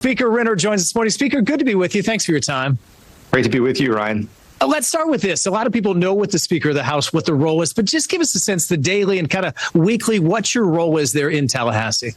Speaker Renner joins us this morning. Speaker, good to be with you. Thanks for your time. Great to be with you, Ryan. Let's start with this. A lot of people know what the Speaker of the House, what the role is, but just give us a sense, the daily and kind of weekly, what your role is there in Tallahassee.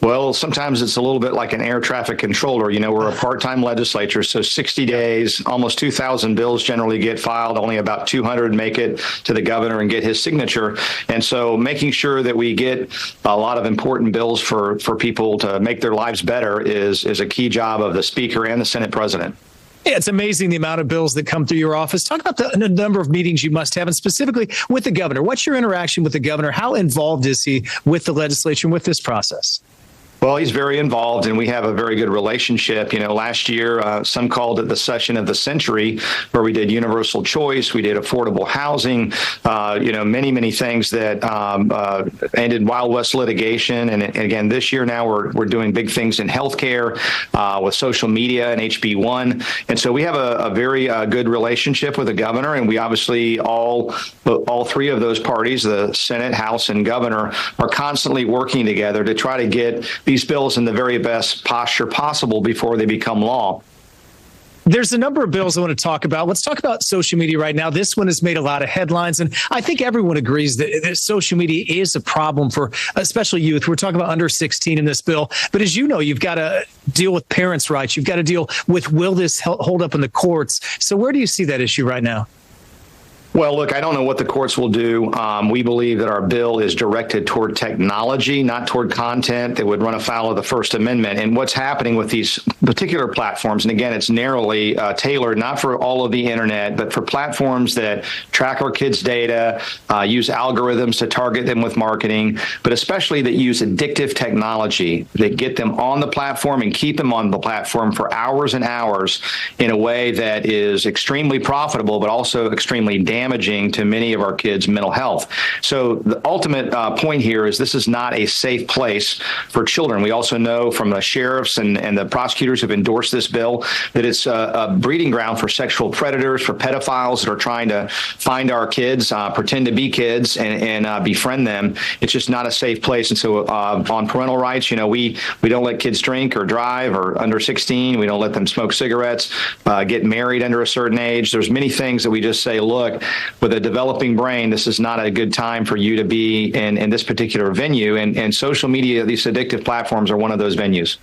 Well, sometimes it's a little bit like an air traffic controller. You know, we're a part-time legislature, so 60 days, almost 2,000 bills generally get filed. Only about 200 make it to the governor and get his signature. And so making sure that we get a lot of important bills for people to make their lives better is a key job of the Speaker and the Senate President. Yeah, it's amazing the amount of bills that come through your office. Talk about the number of meetings you must have, and specifically with the governor. What's your interaction with the governor? How involved is he with the legislature and with this process? Well, he's very involved, and we have a very good relationship. You know, last year, some called it the session of the century, where we did universal choice, we did affordable housing, many things that ended Wild West litigation. And again, this year now we're doing big things in healthcare with social media and HB1. And so we have a very good relationship with the governor, and we obviously all three of those parties, the Senate, House, and governor, are constantly working together to try to get these bills in the very best posture possible before they become law. There's a number of bills I want to talk about. Let's talk about social media right now. This one has made a lot of headlines, and I think everyone agrees that social media is a problem for especially youth. We're talking about under 16 in this bill. But as you know, you've got to deal with parents' rights. You've got to deal with, will this hold up in the courts? So where do you see that issue right now? Well, look, I don't know what the courts will do. We believe that our bill is directed toward technology, not toward content that would run afoul of the First Amendment. And what's happening with these particular platforms, and again, it's narrowly tailored, not for all of the internet, but for platforms that track our kids' data, use algorithms to target them with marketing, but especially that use addictive technology that get them on the platform and keep them on the platform for hours and hours in a way that is extremely profitable, but also extremely damaging to many of our kids' mental health. So the ultimate point here is this is not a safe place for children. We also know from the sheriffs and the prosecutors who have endorsed this bill that it's a breeding ground for sexual predators, for pedophiles that are trying to find our kids, pretend to be kids and befriend them. It's just not a safe place. And so on parental rights, you know, we don't let kids drink or drive or under 16. We don't let them smoke cigarettes, get married under a certain age. There's many things that we just say, look, with a developing brain, this is not a good time for you to be in this particular venue. And social media, these addictive platforms are one of those venues.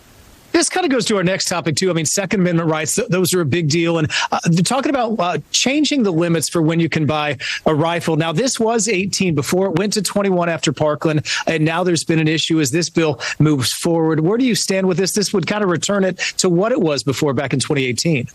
This kind of goes to our next topic, too. I mean, Second Amendment rights, those are a big deal. And they're talking about changing the limits for when you can buy a rifle. Now, this was 18 before. It went to 21 after Parkland. And now there's been an issue as this bill moves forward. Where do you stand with this? This would kind of return it to what it was before back in 2018.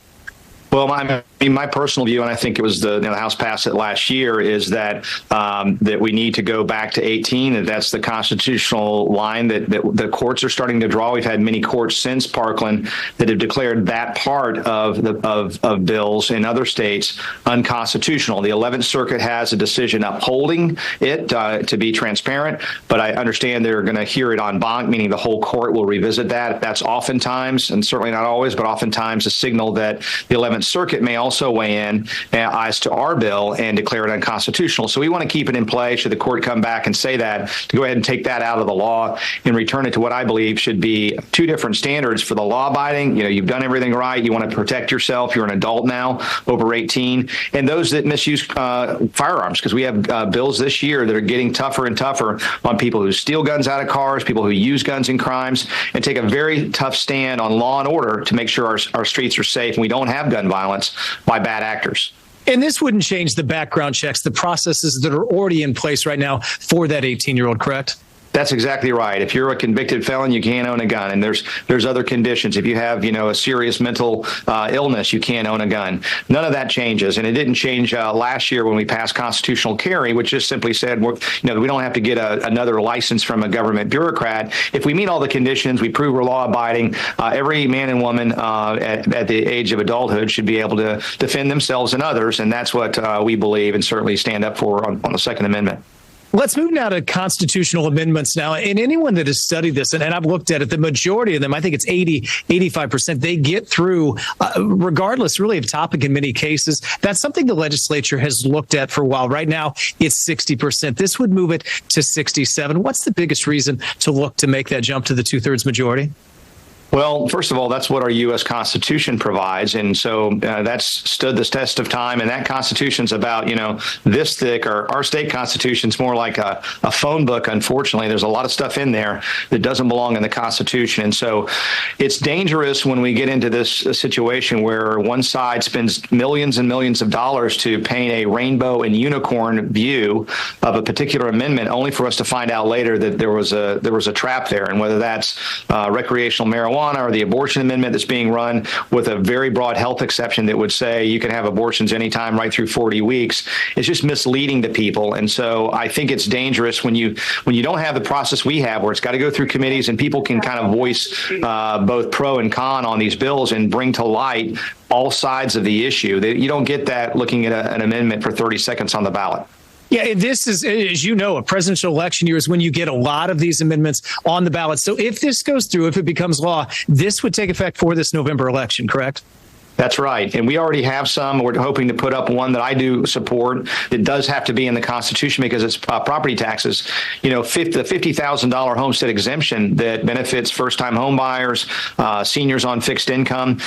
Well, my personal view, and I think it was the House passed it last year, is that that we need to go back to 18. And that's the constitutional line that the courts are starting to draw. We've had many courts since Parkland that have declared that part of bills in other states unconstitutional. The 11th Circuit has a decision upholding it to be transparent, but I understand they're going to hear it en banc, meaning the whole court will revisit that. That's oftentimes, and certainly not always, but oftentimes a signal that the 11th Circuit may also weigh in as to our bill and declare it unconstitutional. So we want to keep it in play should the court come back and say that, to go ahead and take that out of the law and return it to what I believe should be two different standards for the law abiding. You know, you've done everything right. You want to protect yourself. You're an adult now, over 18. And those that misuse firearms, because we have bills this year that are getting tougher and tougher on people who steal guns out of cars, people who use guns in crimes, and take a very tough stand on law and order to make sure our streets are safe and we don't have gun violence by bad actors. And this wouldn't change the background checks, the processes that are already in place right now for that 18-year-old, correct? That's exactly right. If you're a convicted felon, you can't own a gun. And there's other conditions. If you have, a serious mental illness, you can't own a gun. None of that changes. And it didn't change last year when we passed constitutional carry, which just simply said, we don't have to get another license from a government bureaucrat. If we meet all the conditions, we prove we're law abiding, every man and woman at the age of adulthood should be able to defend themselves and others. And that's what we believe and certainly stand up for on the Second Amendment. Let's move now to constitutional amendments now. And anyone that has studied this, and I've looked at it, the majority of them, I think it's 85%, they get through regardless really of topic in many cases. That's something the legislature has looked at for a while. Right now, it's 60%. This would move it to 67. What's the biggest reason to look to make that jump to the 2/3 majority? Well, first of all, that's what our U.S. Constitution provides. And so that's stood the test of time. And that Constitution's about, this thick. Our state Constitution's more like a phone book, unfortunately. There's a lot of stuff in there that doesn't belong in the Constitution. And so it's dangerous when we get into this situation where one side spends millions and millions of dollars to paint a rainbow and unicorn view of a particular amendment, only for us to find out later that there was a trap there. And whether that's recreational marijuana, or the abortion amendment that's being run with a very broad health exception that would say you can have abortions anytime right through 40 weeks, is just misleading to people. And so I think it's dangerous when you don't have the process we have, where it's got to go through committees and people can kind of voice both pro and con on these bills and bring to light all sides of the issue. You don't get that looking at an amendment for 30 seconds on the ballot. Yeah, this is, as you know, a presidential election year is when you get a lot of these amendments on the ballot. So if this goes through, if it becomes law, this would take effect for this November election, correct? That's right. And we already have some. We're hoping to put up one that I do support. It does have to be in the Constitution because it's property taxes. The $50,000 homestead exemption that benefits first-time home buyers, seniors on fixed income.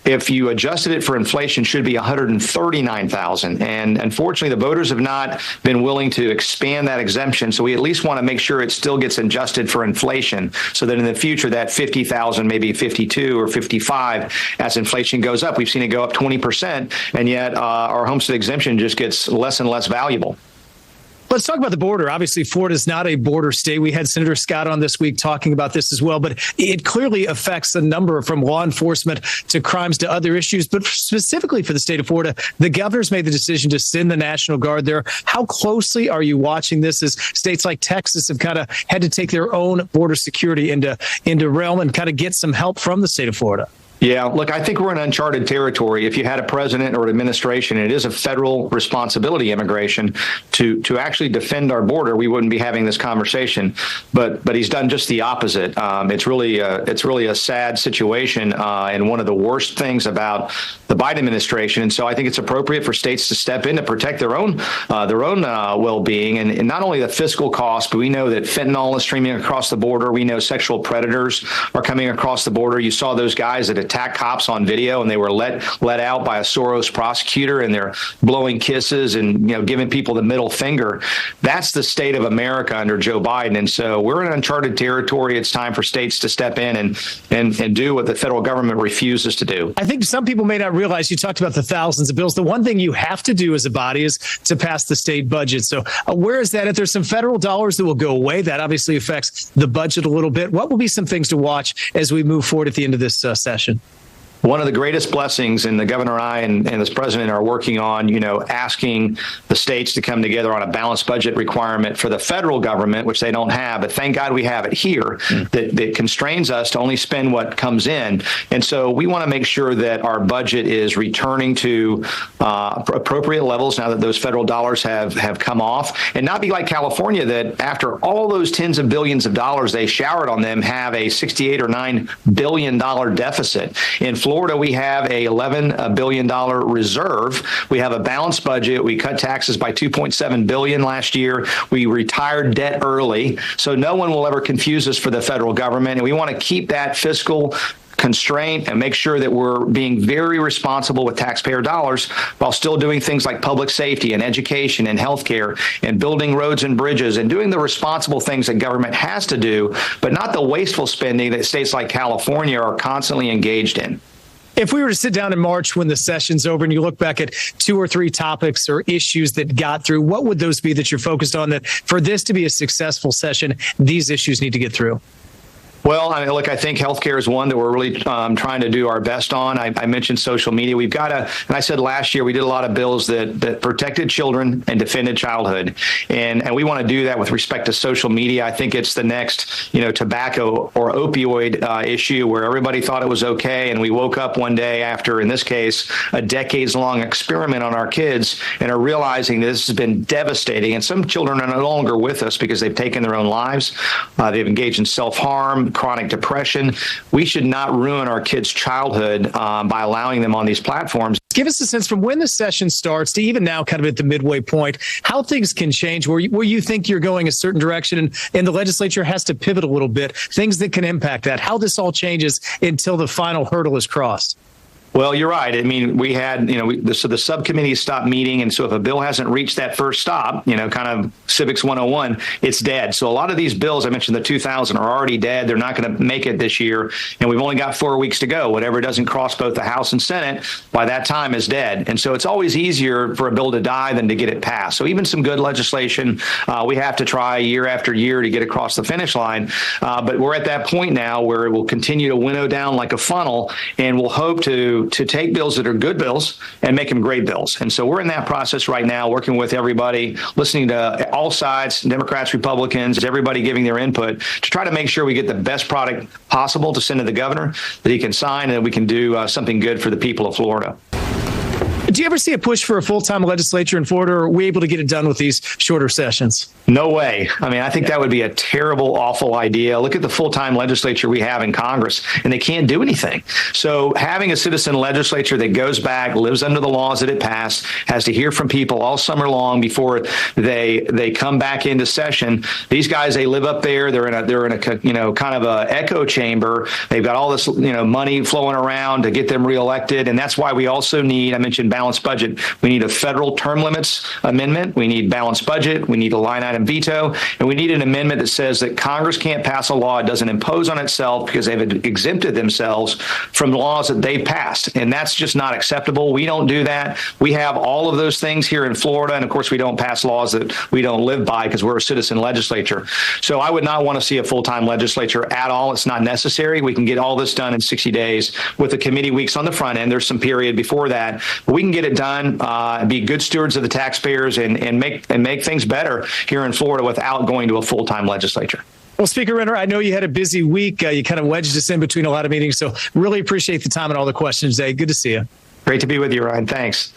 If you adjusted it for inflation, should be $139,000. And unfortunately, the voters have not been willing to expand that exemption. So we at least want to make sure it still gets adjusted for inflation, so that in the future, that $50,000, maybe 52 or 55, as inflation goes up. We've seen it go up 20%, and yet our homestead exemption just gets less and less valuable. Let's talk about the border. Obviously, Florida is not a border state. We had Senator Scott on this week talking about this as well, but it clearly affects a number from law enforcement to crimes to other issues. But specifically for the state of Florida, the governor's made the decision to send the National Guard there. How closely are you watching this as states like Texas have kind of had to take their own border security into realm and kind of get some help from the state of Florida? Yeah, look, I think we're in uncharted territory. If you had a president or an administration, it is a federal responsibility, immigration, to actually defend our border, we wouldn't be having this conversation. But he's done just the opposite. It's really a sad situation and one of the worst things about the Biden administration. And so I think it's appropriate for states to step in to protect their own well-being, and not only the fiscal cost, but we know that fentanyl is streaming across the border. We know sexual predators are coming across the border. You saw those guys that attack cops on video, and they were let out by a Soros prosecutor, and they're blowing kisses and giving people the middle finger. That's the state of America under Joe Biden, and so we're in uncharted territory. It's time for states to step in and do what the federal government refuses to do. I think some people may not realize, you talked about the thousands of bills. The one thing you have to do as a body is to pass the state budget. So where is that? If there's some federal dollars that will go away, that obviously affects the budget a little bit. What will be some things to watch as we move forward at the end of this session? One of the greatest blessings, and the governor and I and this president are working on, asking the states to come together on a balanced budget requirement for the federal government, which they don't have. But thank God we have it here that constrains us to only spend what comes in. And so we want to make sure that our budget is returning to appropriate levels now that those federal dollars have come off, and not be like California, that after all those tens of billions of dollars they showered on them, have a $68 or $9 billion deficit. In Florida, we have a $11 billion reserve. We have a balanced budget. We cut taxes by $2.7 billion last year. We retired debt early, so no one will ever confuse us for the federal government. And we want to keep that fiscal constraint and make sure that we're being very responsible with taxpayer dollars while still doing things like public safety and education and healthcare and building roads and bridges and doing the responsible things that government has to do, but not the wasteful spending that states like California are constantly engaged in. If we were to sit down in March when the session's over and you look back at 2 or 3 topics or issues that got through, what would those be that you're focused on, that for this to be a successful session, these issues need to get through? Well, I think healthcare is one that we're really trying to do our best on. I mentioned social media. We've got to, and I said last year, we did a lot of bills that protected children and defended childhood. And we want to do that with respect to social media. I think it's the next, tobacco or opioid issue where everybody thought it was okay. And we woke up one day after, in this case, a decades-long experiment on our kids and are realizing that this has been devastating. And some children are no longer with us because they've taken their own lives. They've engaged in self-harm, chronic depression. We should not ruin our kids' childhood by allowing them on these platforms. Give us a sense from when the session starts to even now, kind of at the midway point, how things can change where you think you're going a certain direction and the legislature has to pivot a little bit, things that can impact that, how this all changes until the final hurdle is crossed. Well, you're right. I mean, we had, so the subcommittee stopped meeting. And so if a bill hasn't reached that first stop, kind of civics 101, it's dead. So a lot of these bills, I mentioned the 2000, are already dead. They're not going to make it this year. And we've only got 4 weeks to go. Whatever doesn't cross both the House and Senate by that time is dead. And so it's always easier for a bill to die than to get it passed. So even some good legislation, we have to try year after year to get across the finish line. But we're at that point now where it will continue to winnow down like a funnel, and we'll hope to take bills that are good bills and make them great bills. And so we're in that process right now, working with everybody, listening to all sides, Democrats, Republicans, everybody giving their input to try to make sure we get the best product possible to send to the governor that he can sign and that we can do something good for the people of Florida. Do you ever see a push for a full-time legislature in Florida, or are we able to get it done with these shorter sessions? No way. I mean, I think that would be a terrible, awful idea. Look at the full-time legislature we have in Congress, and they can't do anything. So having a citizen legislature that goes back, lives under the laws that it passed, has to hear from people all summer long before they come back into session. These guys, they live up there. They're in a kind of a echo chamber. They've got all this money flowing around to get them reelected, and that's why we also need, I mentioned balanced budget. We need a federal term limits amendment. We need balanced budget. We need a line item veto. And we need an amendment that says that Congress can't pass a law it doesn't impose on itself because they've exempted themselves from laws that they've passed. And that's just not acceptable. We don't do that. We have all of those things here in Florida. And of course, we don't pass laws that we don't live by because we're a citizen legislature. So I would not want to see a full-time legislature at all. It's not necessary. We can get all this done in 60 days with the committee weeks on the front end. There's some period before that. But we can get it done, be good stewards of the taxpayers and make things better here in Florida without going to a full-time legislature. Well, Speaker Renner, I know you had a busy week. You kind of wedged us in between a lot of meetings. So really appreciate the time and all the questions today. Good to see you. Great to be with you, Ryan. Thanks.